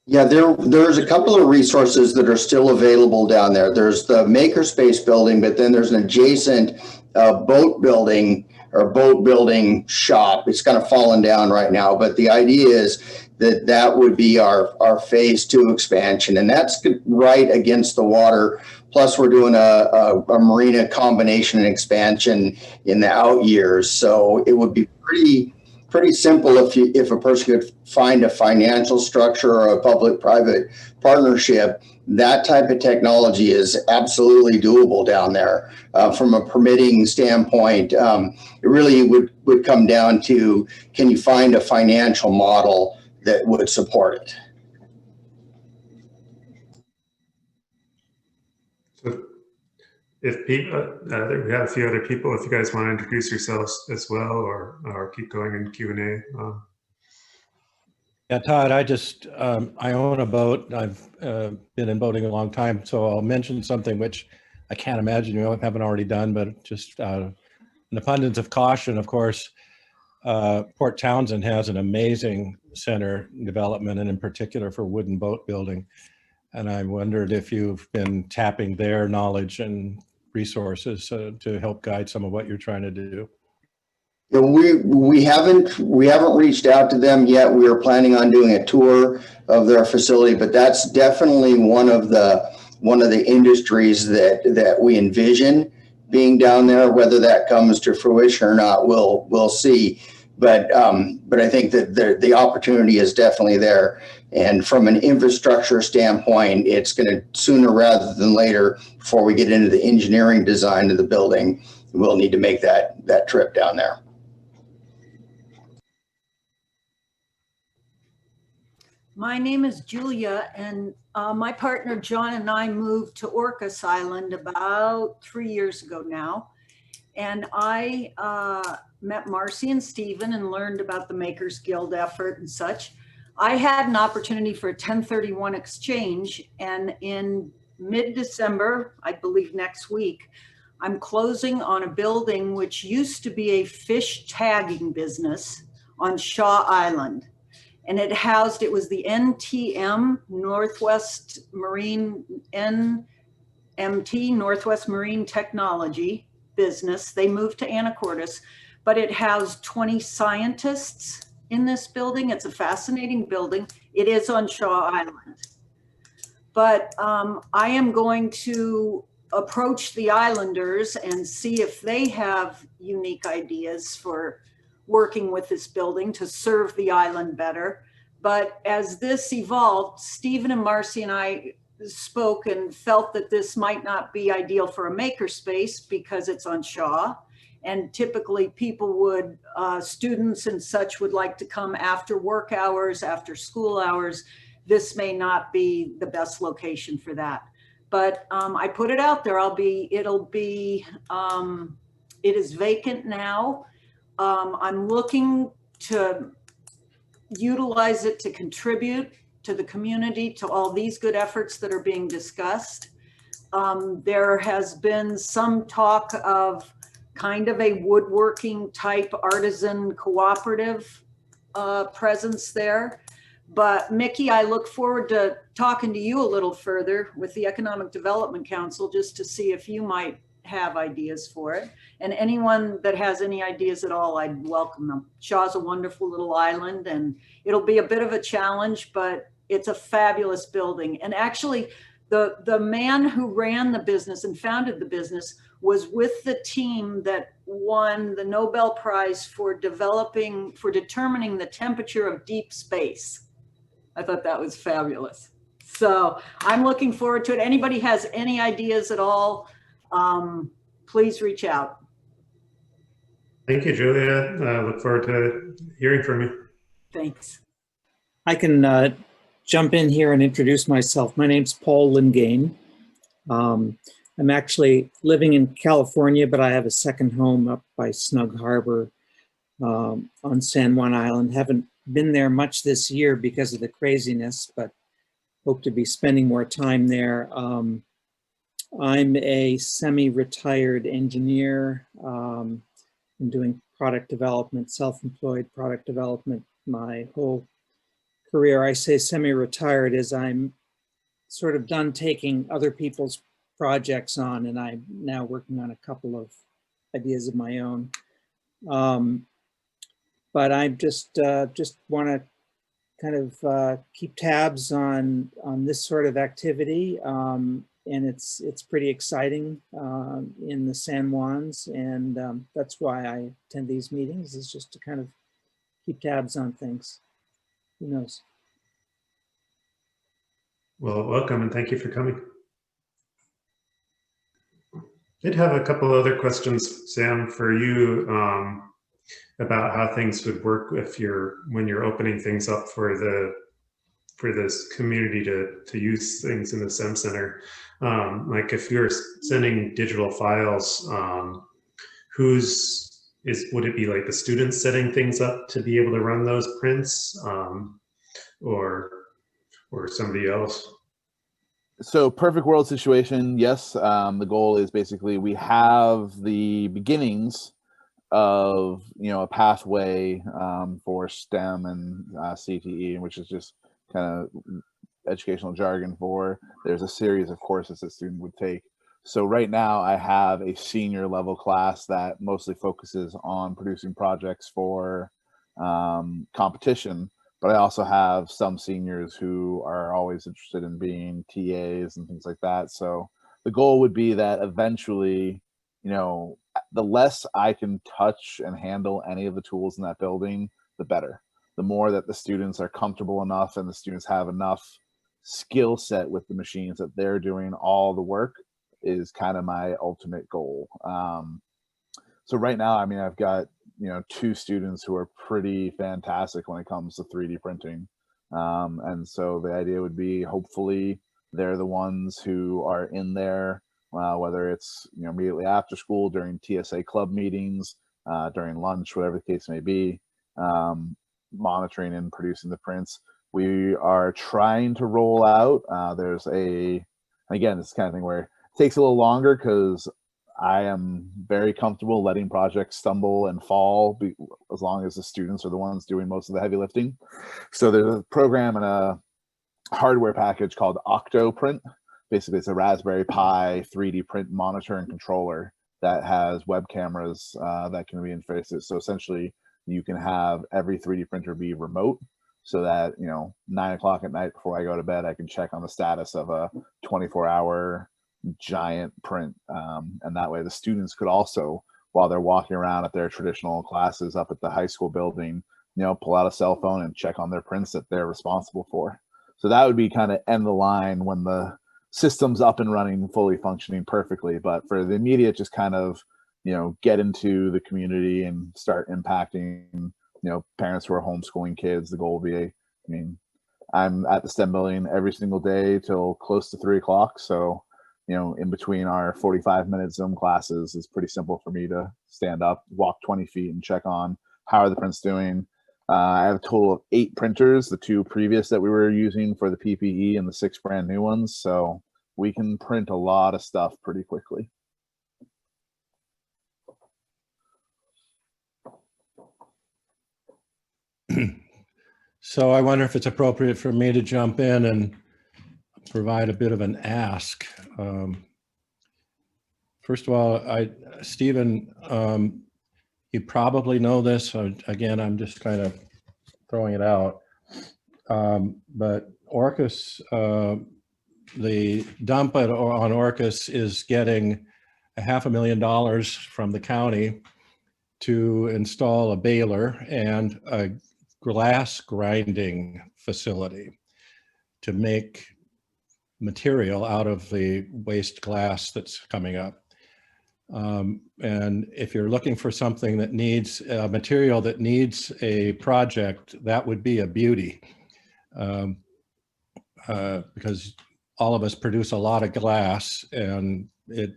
Yeah, there's a couple of resources that are still available down there. There's the makerspace building, but then there's an adjacent boat building shop. It's kind of fallen down right now, but the idea is that would be our phase 2 expansion, and that's right against the water. Plus, we're doing a marina combination and expansion in the out years. So it would be pretty simple if a person could find a financial structure or a public-private partnership. That type of technology is absolutely doable down there. From a permitting standpoint, it really would come down to, can you find a financial model that would support it? So if people, we have a few other people, if you guys want to introduce yourselves as well, or keep going in Q&A. Yeah, Todd, I own a boat. I've been in boating a long time, so I'll mention something which I can't imagine you haven't already done, but just an abundance of caution, of course. Port Townsend has an amazing center development, and in particular for wooden boat building. And I wondered if you've been tapping their knowledge and resources to help guide some of what you're trying to do. Yeah, we haven't reached out to them yet. We are planning on doing a tour of their facility, but that's definitely one of the industries that we envision being down there. Whether that comes to fruition or not, we'll see. But I think that the opportunity is definitely there. And from an infrastructure standpoint, it's going to sooner rather than later, before we get into the engineering design of the building, we'll need to make that trip down there. My name is Julia, and my partner John and I moved to Orcas Island about 3 years ago now. And I met Marcy and Stephen and learned about the Makers Guild effort and such. I had an opportunity for a 1031 exchange, and in mid-December, I believe next week, I'm closing on a building which used to be a fish tagging business on Shaw Island. And it was the NTM, Northwest Marine, NMT, Northwest Marine Technology business. They moved to Anacortes, but it housed 20 scientists in this building. It's a fascinating building. It is on Shaw Island. But I am going to approach the islanders and see if they have unique ideas for working with this building to serve the island better. But as this evolved, Stephen and Marcy and I spoke and felt that this might not be ideal for a makerspace because it's on Shaw. And typically people would, students and such would like to come after work hours, after school hours. This may not be the best location for that. But I put it out there, it is vacant now. I'm looking to utilize it to contribute to the community, to all these good efforts that are being discussed. There has been some talk of kind of a woodworking type artisan cooperative presence there. But Mickey, I look forward to talking to you a little further with the Economic Development Council, just to see if you might have ideas for it. And anyone that has any ideas at all, I'd welcome them. Shaw's a wonderful little island, and it'll be a bit of a challenge, but it's a fabulous building. And actually, the man who ran the business and founded the business was with the team that won the Nobel Prize for determining the temperature of deep space. I thought that was fabulous. So I'm looking forward to it. Anybody has any ideas at all, please reach out. Thank you, Julia. Look forward to hearing from you. Thanks. I can jump in here and introduce myself. My name's Paul Lingane. I'm actually living in California, but I have a second home up by Snug Harbor on San Juan Island. Haven't been there much this year because of the craziness, but hope to be spending more time there. I'm a semi-retired engineer. I'm doing product development, self-employed product development my whole career. I say semi-retired as I'm sort of done taking other people's projects on, and I'm now working on a couple of ideas of my own. But I just want to kind of keep tabs on this sort of activity. And it's pretty exciting in the San Juans, and that's why I attend these meetings, is just to kind of keep tabs on things. Who knows? Well, welcome and thank you for coming. I did have a couple other questions, Sam, for you about how things would work when you're opening things up for this community to use things in the STEM Center. Like if you're sending digital files, would it be like the students setting things up to be able to run those prints, or somebody else? So perfect world situation, yes. The goal is basically we have the beginnings of, you know, a pathway for STEM and CTE, which is just kind of educational jargon for there's a series of courses that students would take. So right now I have a senior level class that mostly focuses on producing projects for competition, but I also have some seniors who are always interested in being TAs and things like that. So the goal would be that eventually, you know, the less I can touch and handle any of the tools in that building, the better. The more that the students are comfortable enough and the students have enough skill set with the machines that they're doing all the work is kind of my ultimate goal. So right now, I mean, I've got, you know, 2 students who are pretty fantastic when it comes to 3D printing. And so the idea would be hopefully they're the ones who are in there, whether it's, you know, immediately after school, during TSA club meetings, during lunch, whatever the case may be, monitoring and producing the prints. We are trying to roll out, there's a, again, it's the kind of thing where it takes a little longer because I am very comfortable letting projects stumble and fall as long as the students are the ones doing most of the heavy lifting. So there's a program and a hardware package called Octoprint. Basically, it's a Raspberry Pi 3D print monitor and controller that has web cameras that can be interfaced. So essentially, you can have every 3D printer be remote, so that, you know, 9 o'clock at night before I go to bed, I can check on the status of a 24-hour giant print. And that way the students could also, while they're walking around at their traditional classes up at the high school building, you know, pull out a cell phone and check on their prints that they're responsible for. So that would be kind of end the line when the system's up and running, fully functioning perfectly. But for the immediate, just kind of, you know, get into the community and start impacting, you know, parents who are homeschooling kids. The goal will be, I mean, I'm at the STEM building every single day till close to 3 o'clock. So, you know, in between our 45-minute Zoom classes, it's pretty simple for me to stand up, walk 20 feet and check on how are the prints doing. I have a total of 8 printers, the 2 previous that we were using for the PPE and the 6 brand new ones. So we can print a lot of stuff pretty quickly. So I wonder if it's appropriate for me to jump in and provide a bit of an ask. First of all, Stephen, you probably know this. So again, I'm just kind of throwing it out. But Orcas, the dump on Orcas is getting $500,000 from the county to install a baler and a glass grinding facility to make material out of the waste glass that's coming up. And if you're looking for something that needs a material that needs a project, that would be a beauty. Because all of us produce a lot of glass and it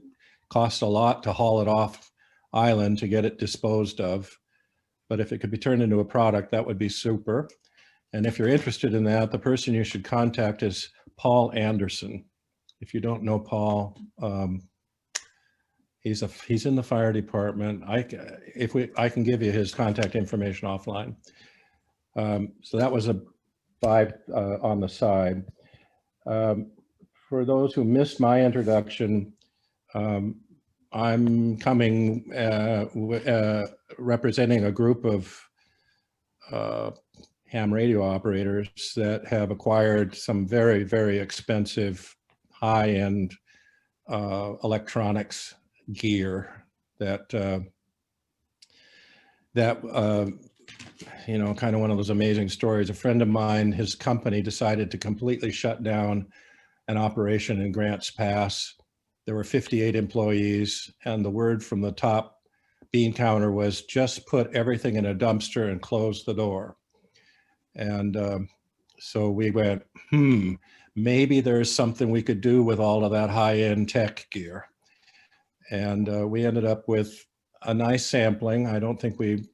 costs a lot to haul it off island to get it disposed of. But if it could be turned into a product, that would be super. And if you're interested in that, the person you should contact is Paul Anderson. If you don't know Paul, he's in the fire department. I can give you his contact information offline. So that was a vibe on the side. For those who missed my introduction, I'm coming representing a group of ham radio operators that have acquired some very, very expensive high-end electronics gear that you know, kind of one of those amazing stories. A friend of mine, his company decided to completely shut down an operation in Grants Pass. There were 58 employees, and the word from the top bean counter was just put everything in a dumpster and close the door. And so we went, maybe there's something we could do with all of that high-end tech gear. And we ended up with a nice sampling. I don't think we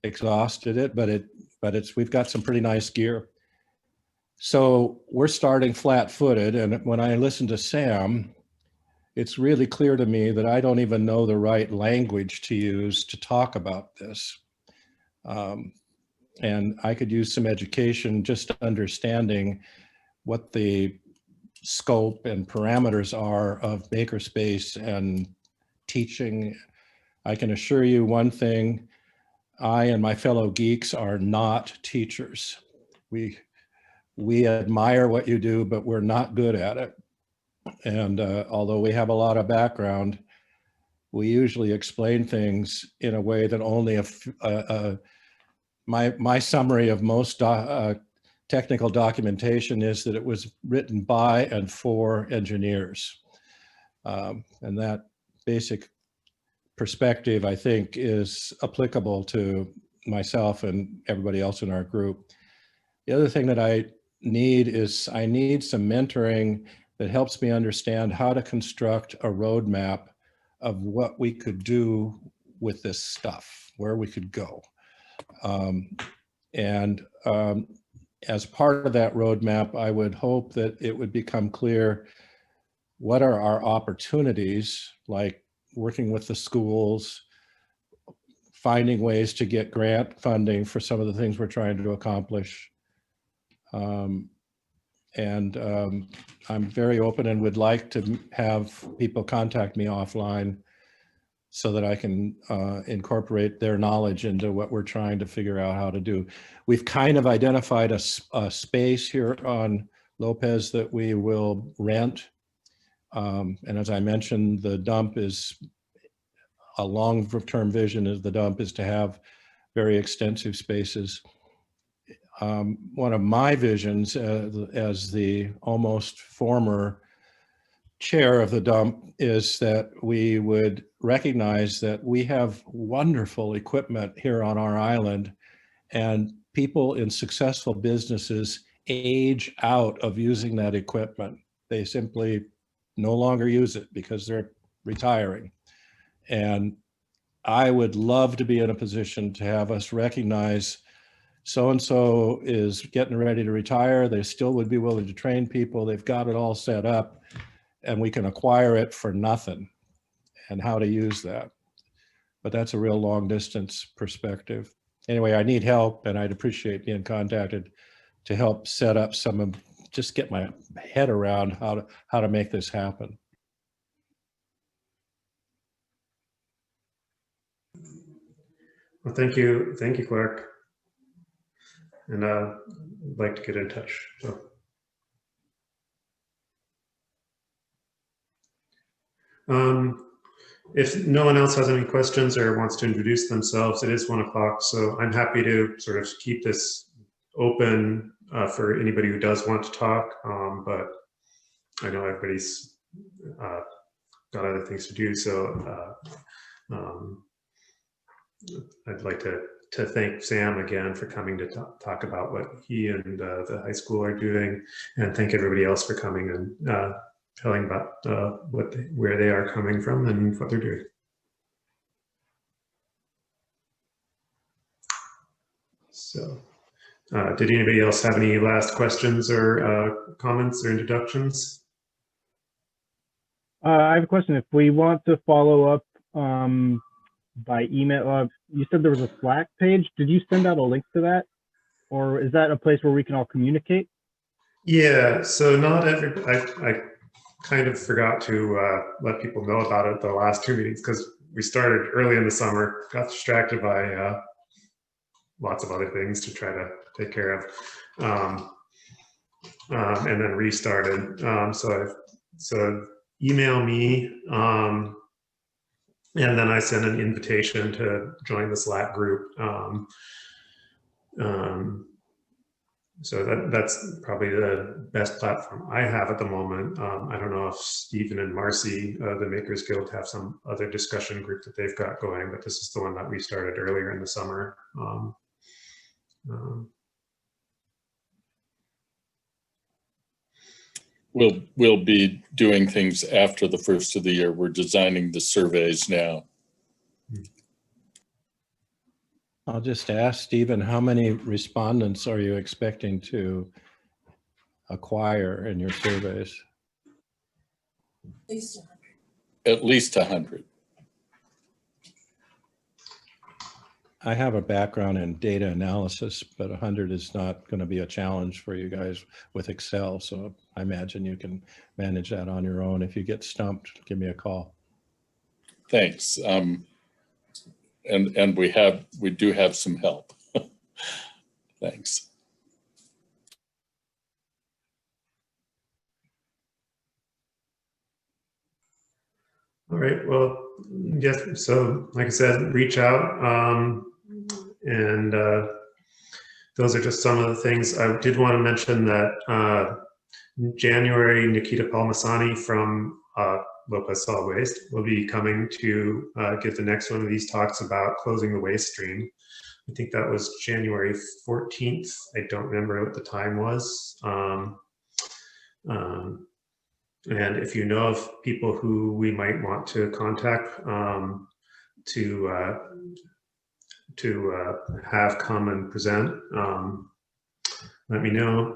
exhausted it, but we've got some pretty nice gear. So we're starting flat-footed. And when I listened to Sam, it's really clear to me that I don't even know the right language to use to talk about this. And I could use some education just understanding what the scope and parameters are of makerspace and teaching. I can assure you one thing, I and my fellow geeks are not teachers. We admire what you do, but we're not good at it. And although we have a lot of background, we usually explain things in a way that only my summary of most technical documentation is that it was written by and for engineers. And that basic perspective, I think, is applicable to myself and everybody else in our group. The other thing that I need is I need some mentoring that helps me understand how to construct a roadmap of what we could do with this stuff, where we could go. As part of that roadmap, I would hope that it would become clear what are our opportunities, like working with the schools, finding ways to get grant funding for some of the things we're trying to accomplish. I'm very open and would like to have people contact me offline so that I can incorporate their knowledge into what we're trying to figure out how to do. We've kind of identified a space here on Lopez that we will rent. And as I mentioned, the dump is a long-term vision of the dump is to have very extensive spaces. One of my visions as the almost former chair of the dump is that we would recognize that we have wonderful equipment here on our island, and people in successful businesses age out of using that equipment. They simply no longer use it because they're retiring. And I would love to be in a position to have us recognize so-and-so is getting ready to retire. They still would be willing to train people. They've got it all set up and we can acquire it for nothing, and how to use that. But that's a real long distance perspective. Anyway, I need help, and I'd appreciate being contacted to help set up some of, just get my head around how to make this happen. Well, thank you, Clark. And I'd like to get in touch. So. If no one else has any questions or wants to introduce themselves, it is 1 o'clock, so I'm happy to sort of keep this open for anybody who does want to talk, but I know everybody's got other things to do, so I'd like to thank Sam again for coming to talk about what he and the high school are doing, and thank everybody else for coming and telling about where they are coming from and what they're doing. So, did anybody else have any last questions or comments or introductions? I have a question. If we want to follow up by email, you said there was a Slack page. Did you send out a link to that? Or is that a place where we can all communicate? Yeah, so not every, I kind of forgot to let people know about it the last 2 meetings because we started early in the summer, got distracted by lots of other things to try to take care of, and then restarted. So email me, and then I send an invitation to join the Slack group. So that's probably the best platform I have at the moment. I don't know if Stephen and Marcy, the Makers Guild, have some other discussion group that they've got going, but this is the one that we started earlier in the summer. We'll be doing things after the first of the year. We're designing the surveys now. I'll just ask Stephen, how many respondents are you expecting to acquire in your surveys? At least at least 100. I have a background in data analysis, but 100 is not going to be a challenge for you guys with Excel. So I imagine you can manage that on your own. If you get stumped, give me a call. Thanks. And we do have some help. Thanks. All right, well, yes, so like I said, reach out. And those are just some of the things. I did want to mention that in January, Nikita Palmasani from Lopez Solid Waste will be coming to give the next one of these talks about closing the waste stream. I think that was January 14th. I don't remember what the time was. And if you know of people who we might want to contact to have come and present, let me know.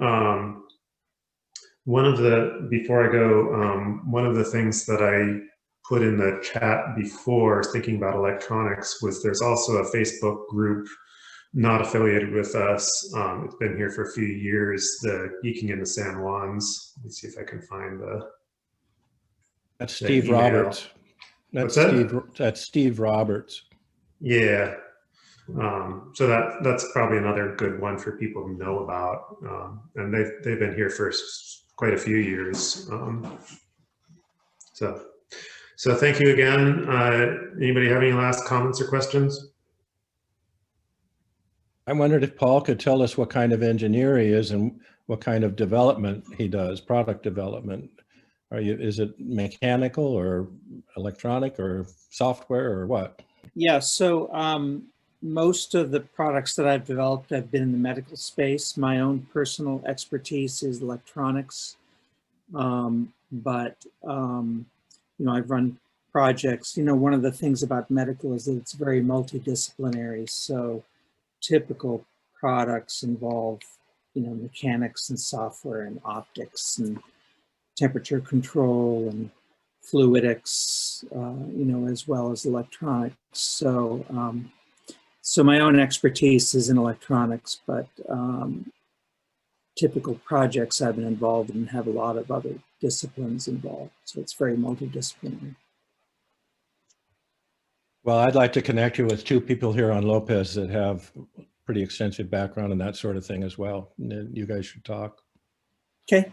Before I go, one of the things that I put in the chat before thinking about electronics was there's also a Facebook group not affiliated with us. It's been here for a few years, the Geeking in the San Juans. Let me see if I can find That's Steve email. Roberts. What's that? That's Steve Roberts. Yeah. So that's probably another good one for people to know about. And they've been here for quite a few years. So thank you again. Anybody have any last comments or questions? I wondered if Paul could tell us what kind of engineer he is and what kind of development he does, product development. Is it mechanical or electronic or software or what? Yeah, so most of the products that I've developed have been in the medical space. My own personal expertise is electronics, but I've run projects. One of the things about medical is that it's very multidisciplinary. So typical products involve, mechanics and software and optics and temperature control and fluidics, as well as electronics. So, so my own expertise is in electronics, but typical projects I've been involved in have a lot of other disciplines involved. So it's very multidisciplinary. Well, I'd like to connect you with two people here on Lopez that have pretty extensive background in that sort of thing as well. And you guys should talk. Okay.